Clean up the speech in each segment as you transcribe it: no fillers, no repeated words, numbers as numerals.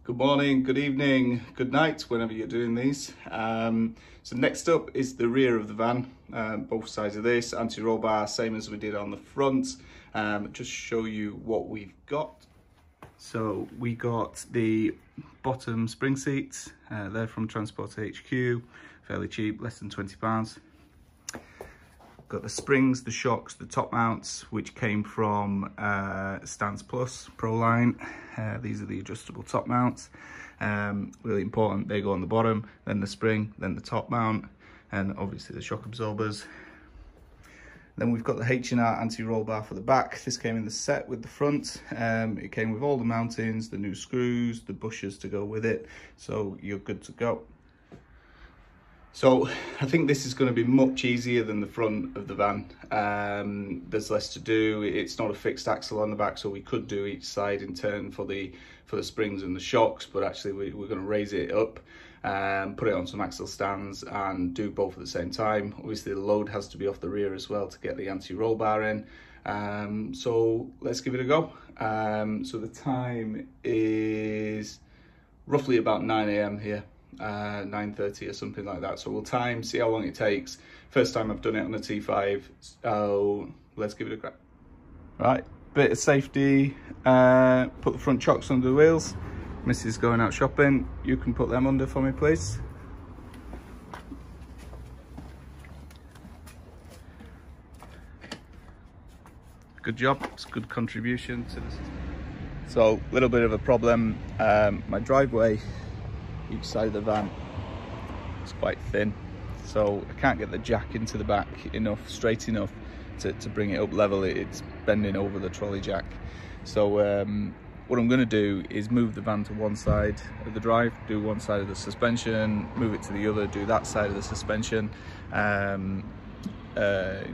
Good morning, good evening, good night, whenever you're doing these. So next up is the rear of the van, both sides of this, anti-roll bar, same as we did on the front. Just show you what we've got. So we got the bottom spring seats, they're from Transport HQ, fairly cheap, less than £20. Got the springs, the shocks, the top mounts, which came from Stance Proline. These are the adjustable top mounts. Really important, they go on the bottom, then the spring, then the top mount, and obviously the shock absorbers. Then we've got the H&R anti-roll bar for the back. This came in the set with the front. It came with all the mountings, the new screws, the bushers to go with it, so you're good to go. So I think this is going to be much easier than the front of the van. There's less to do. It's not a fixed axle on the back, so we could do each side in turn for the springs and the shocks, but actually we're going to raise it up and put it on some axle stands and do both at the same time. Obviously the load has to be off the rear as well to get the anti-roll bar in. So let's give it a go. So the time is roughly about 9 AM here. 9:30 or something like that, so we'll time, see how long it takes. First time I've done it on a T5, so let's give it a crack. Right, bit of safety, put the front chocks under the wheels. Missus going out shopping, you can put them under for me please. Good job, it's a good contribution to the system. So a little bit of a problem, my driveway each side of the van is quite thin, so I can't get the jack into the back straight enough to bring it up level. It's bending over the trolley jack. So what I'm going to do is move the van to one side of the drive, do one side of the suspension, move it to the other, do that side of the suspension,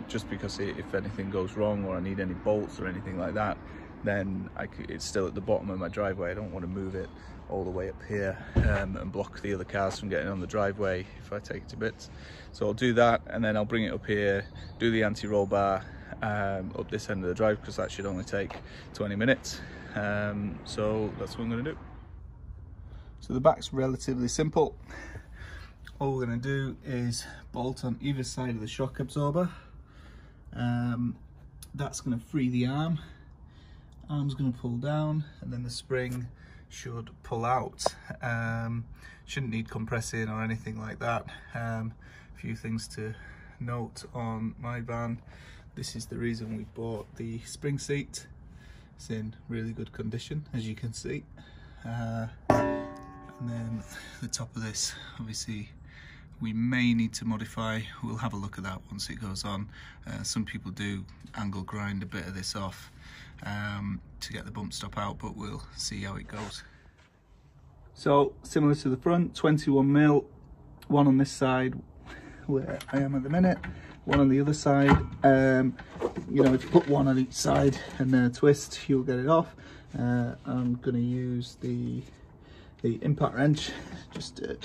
just because if anything goes wrong or I need any bolts or anything like that, then it's still at the bottom of my driveway. I don't want to move it all the way up here and block the other cars from getting on the driveway if I take it to bits. So I'll do that, and then I'll bring it up here, do the anti-roll bar up this end of the drive, because that should only take 20 minutes. So that's what I'm going to do. So the back's relatively simple. All we're going to do is bolt on either side of the shock absorber. That's going to free the arm. Arm's going to pull down, and then the spring should pull out. Shouldn't need compressing or anything like that. A few things to note on my van. This is the reason we bought the spring seat. It's in really good condition, as you can see. And then the top of this, obviously we may need to modify. We'll have a look at that once it goes on. Some people do angle grind a bit of this off to get the bump stop out, but we'll see how it goes. So similar to the front, 21mm, one on this side where I am at the minute, one on the other side. You know, if you put one on each side and then a twist, you'll get it off. I'm going to use the impact wrench just to a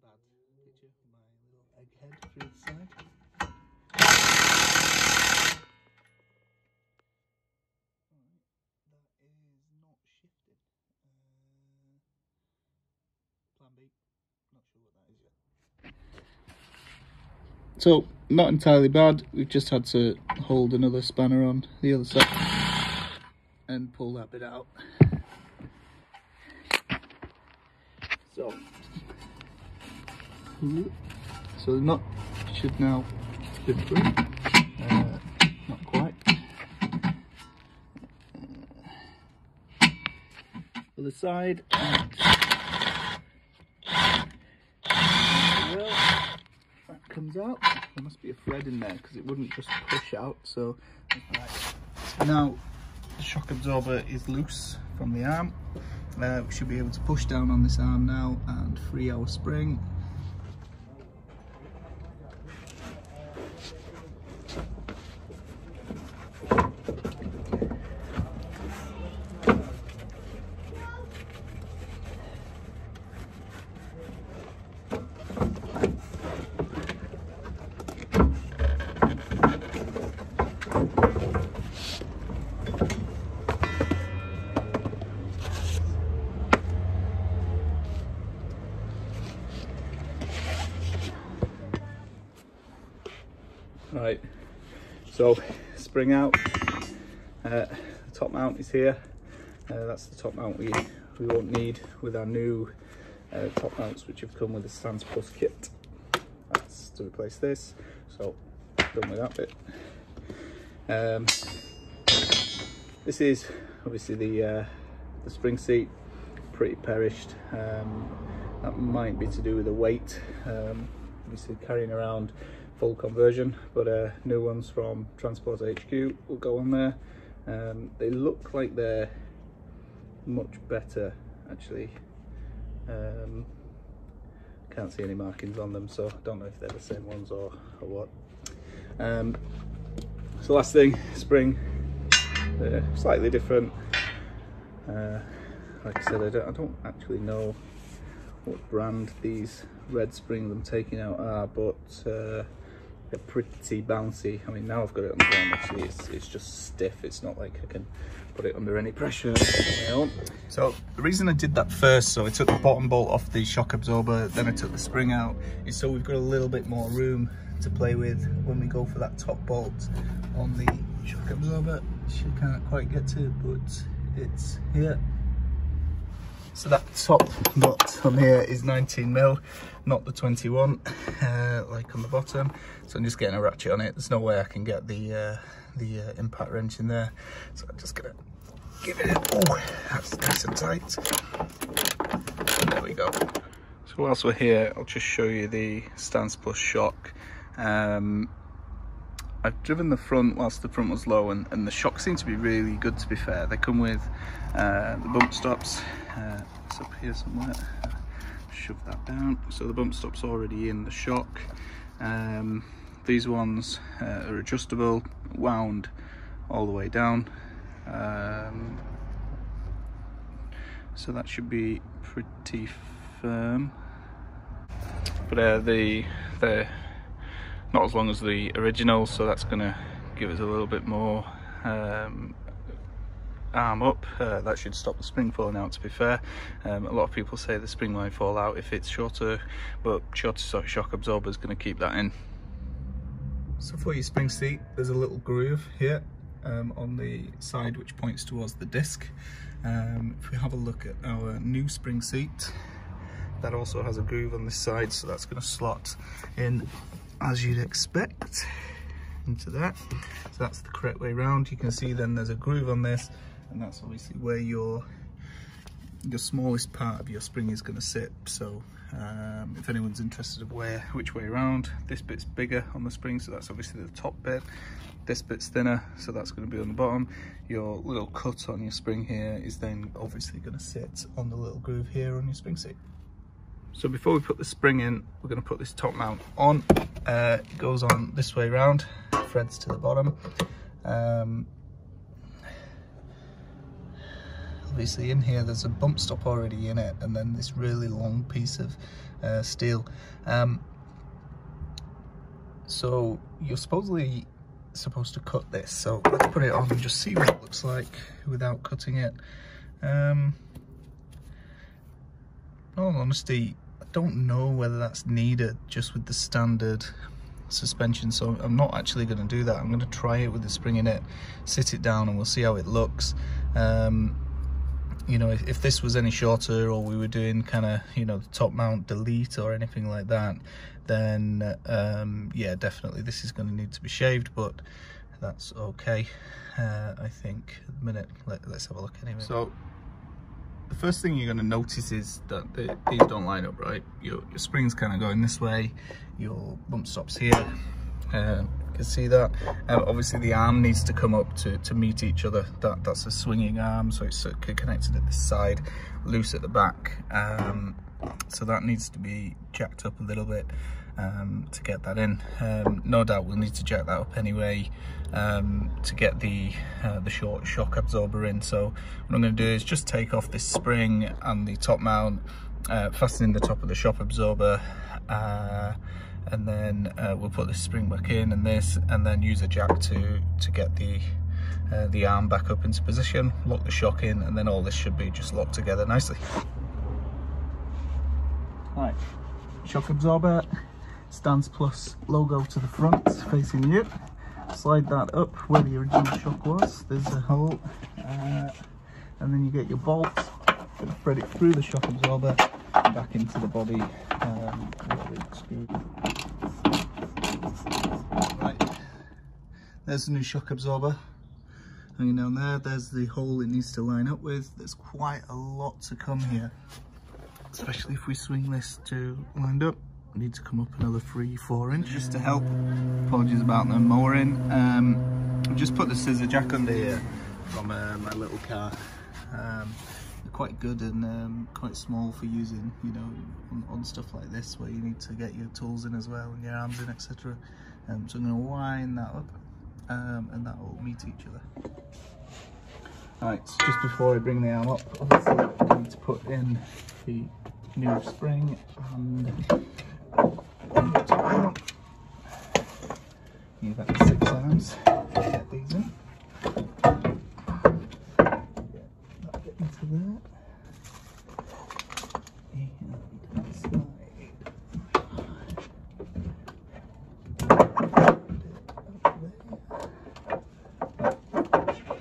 bad picture of my little egg head through the side. That is not shifted. Plan B, not sure what that is yet. So, not entirely bad. We've just had to hold another spanner on the other side and pull that bit out. So the nut should now spin through. Not quite. Other side. Well, that comes out. There must be a thread in there because it wouldn't just push out. So right. Now the shock absorber is loose from the arm. We should be able to push down on this arm now and free our spring. Right, so spring out, the top mount is here. That's the top mount we won't need with our new top mounts, which have come with the Stance Plus kit. That's to replace this, so done with that bit. This is obviously the spring seat, pretty perished. That might be to do with the weight. Obviously carrying around full conversion, but new ones from Transport HQ will go on there. They look like they're much better actually. Can't see any markings on them, so I don't know if they're the same ones or what. So last thing, spring, slightly different. Like I said, I don't actually know what brand these red springs I'm taking out are, but they're pretty bouncy. I mean, now I've got it on the ground, actually it's just stiff. It's not like I can put it under any pressure. So the reason I did that first, so I took the bottom bolt off the shock absorber, then I took the spring out, is so we've got a little bit more room to play with when we go for that top bolt on the shock absorber, which you can't quite get to, but it's here. So that top nut on here is 19mm, not the 21 like on the bottom. So I'm just getting a ratchet on it. There's no way I can get the impact wrench in there. So I'm just gonna give it a, oh, that's nice and tight. And there we go. So whilst we're here, I'll just show you the Stance Plus shock. I've driven the front whilst the front was low, and the shocks seem to be really good, to be fair. They come with the bump stops. It's up here somewhere. Shove that down. So the bump stop's already in the shock. These ones are adjustable, wound all the way down. So that should be pretty firm. But they're not as long as the original, so that's going to give us a little bit more arm up. That should stop the spring falling out, to be fair. A lot of people say the spring might fall out if it's shorter, but shorter shock absorber is going to keep that in. So for your spring seat, there's a little groove here on the side which points towards the disc. If we have a look at our new spring seat, that also has a groove on this side, so that's going to slot in as you'd expect into that. So that's the correct way round. You can see then there's a groove on this, and that's obviously where your smallest part of your spring is going to sit. So if anyone's interested of which way around, this bit's bigger on the spring, so that's obviously the top bit. This bit's thinner, so that's going to be on the bottom. Your little cut on your spring here is then obviously going to sit on the little groove here on your spring seat. So before we put the spring in, we're going to put this top mount on. It goes on this way round, threads to the bottom. Obviously in here there's a bump stop already in it, and then this really long piece of steel. So you're supposed to cut this, so let's put it on and just see what it looks like without cutting it. In all honesty, I don't know whether that's needed just with the standard suspension, so I'm not actually going to do that. I'm going to try it with the spring in it, sit it down, and we'll see how it looks. You know, if this was any shorter, or we were doing kind of, you know, the top mount delete or anything like that, then yeah, definitely this is going to need to be shaved, but that's okay. I think at the minute, let's have a look anyway. So the first thing you're going to notice is that these don't line up right. Your spring's kind of going this way, your bump stop's here. You can see that. Obviously the arm needs to come up to meet each other. That's a swinging arm, so it's connected at this side, loose at the back. So that needs to be jacked up a little bit to get that in. No doubt we'll need to jack that up anyway to get the short shock absorber in. So what I'm going to do is just take off this spring and the top mount, fasten the top of the shock absorber, and then we'll put this spring back in and this, and then use a jack to get the arm back up into position, lock the shock in, and then all this should be just locked together nicely. Right, shock absorber Stance Plus logo to the front, facing you. Slide that up where the original shock was. There's a hole, and then you get your bolt. Gonna thread it through the shock absorber and back into the body. Right, there's the new shock absorber hanging down there. There's the hole it needs to line up with. There's quite a lot to come here, especially if we swing this to lined up. We need to come up another 3-4 inches just to help. Apologies about the mowing. I've just put the scissor jack under here from my little car. They're quite good and quite small for using, you know, on stuff like this where you need to get your tools in as well and your arms in, etc. So I'm going to line that up, and that will meet each other. Alright, so just before I bring the arm up, obviously I need to put in the new spring and need about 6 arms to get these in. Get into there. And slide.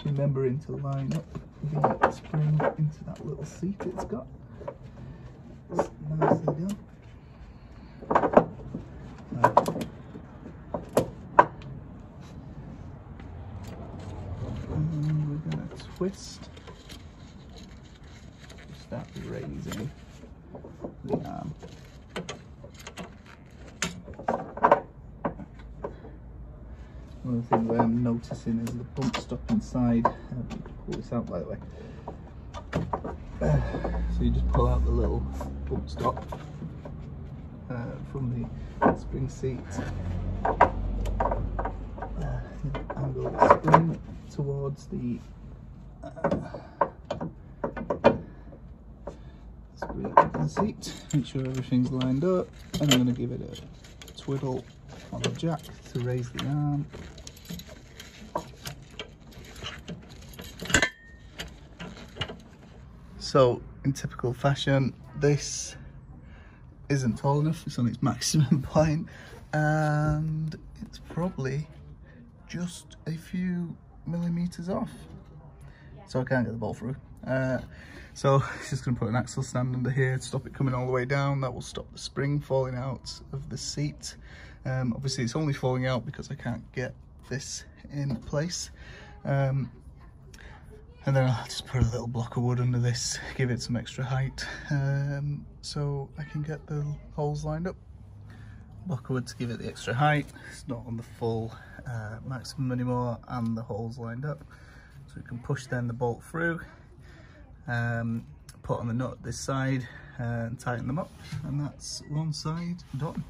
Remembering to line up the spring into that little seat it's got. It's nicely done. And we're going to twist. Start raising the arm. One of the things I'm noticing is the bump stop inside. Pull this out lightly. So you just pull out the little bump stop from the spring seat. Angle the spring towards the spring of the seat. Make sure everything's lined up, and I'm going to give it a twiddle on the jack to raise the arm. So in typical fashion, this isn't tall enough. It's on its maximum point, and it's probably just a few millimeters off, so I can't get the bolt through. So it's just going to put an axle stand under here to stop it coming all the way down. That will stop the spring falling out of the seat. Obviously it's only falling out because I can't get this in place. And then I'll just put a little block of wood under this, give it some extra height, so I can get the holes lined up. Block of wood to give it the extra height. It's not on the full maximum anymore, and the holes lined up. So we can push then the bolt through, put on the nut this side and tighten them up, and that's one side done.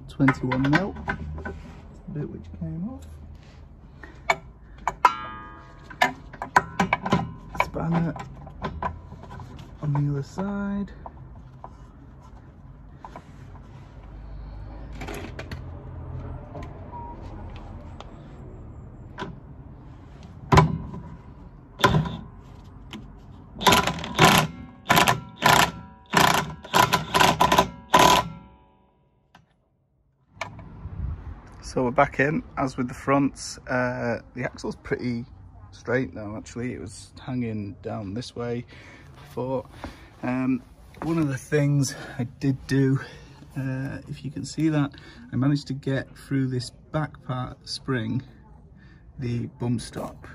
.21 mil, the bit which came off. Spanner on the other side. So we're back in, as with the fronts. The axle's pretty straight now actually. It was hanging down this way before. One of the things I did do, if you can see that, I managed to get through this back part of the spring, the bump stop.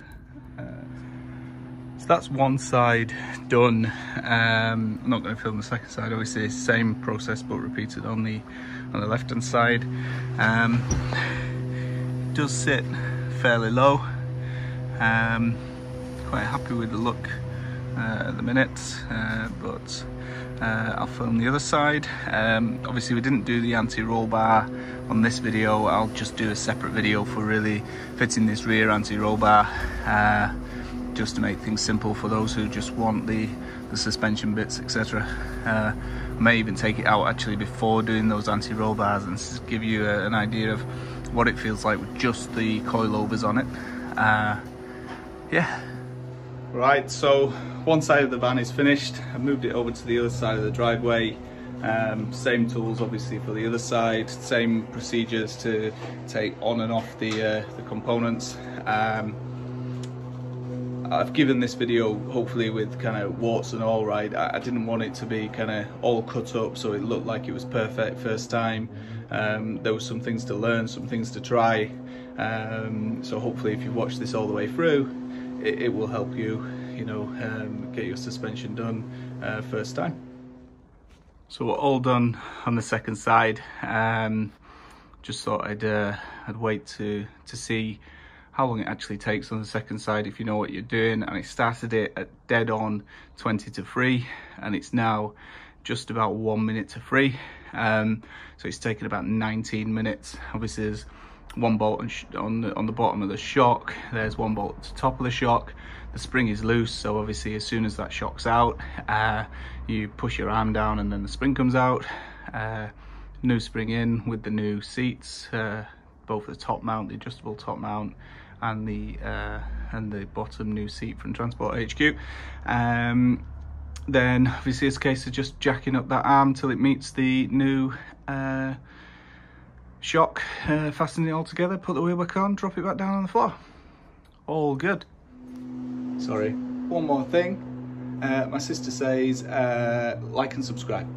So that's one side done. I'm not going to film the second side, obviously it's the same process but repeated on the left hand side. It does sit fairly low. Quite happy with the look at the minute, but I'll film the other side. Obviously we didn't do the anti-roll bar on this video. I'll just do a separate video for really fitting this rear anti-roll bar. just to make things simple for those who just want the suspension bits, etc. May even take it out actually before doing those anti-roll bars and give you an idea of what it feels like with just the coilovers on it. Yeah. Right, so one side of the van is finished. I've moved it over to the other side of the driveway. Same tools obviously for the other side, same procedures to take on and off the components. I've given this video hopefully with kind of warts and all, right. I didn't want it to be kind of all cut up so it looked like it was perfect first time. There was some things to learn, some things to try. So hopefully if you've watched this all the way through, it will help you, you know, get your suspension done first time. So we're all done on the second side. Just thought I'd wait to see how long it actually takes on the second side if you know what you're doing. And I started it at dead on 20 to 3 and it's now just about 1 minute to 3. So it's taken about 19 minutes. Obviously there's one bolt on the bottom of the shock, there's one bolt at the top of the shock. The spring is loose, so obviously as soon as that shock's out, you push your arm down and then the spring comes out. New spring in with the new seats, both the top mount, the adjustable top mount, and the bottom new seat from Transport HQ. Then obviously it's a case of just jacking up that arm till it meets the new shock, fastening it all together, put the wheel back on, drop it back down on the floor. All good. Sorry, one more thing. My sister says like and subscribe.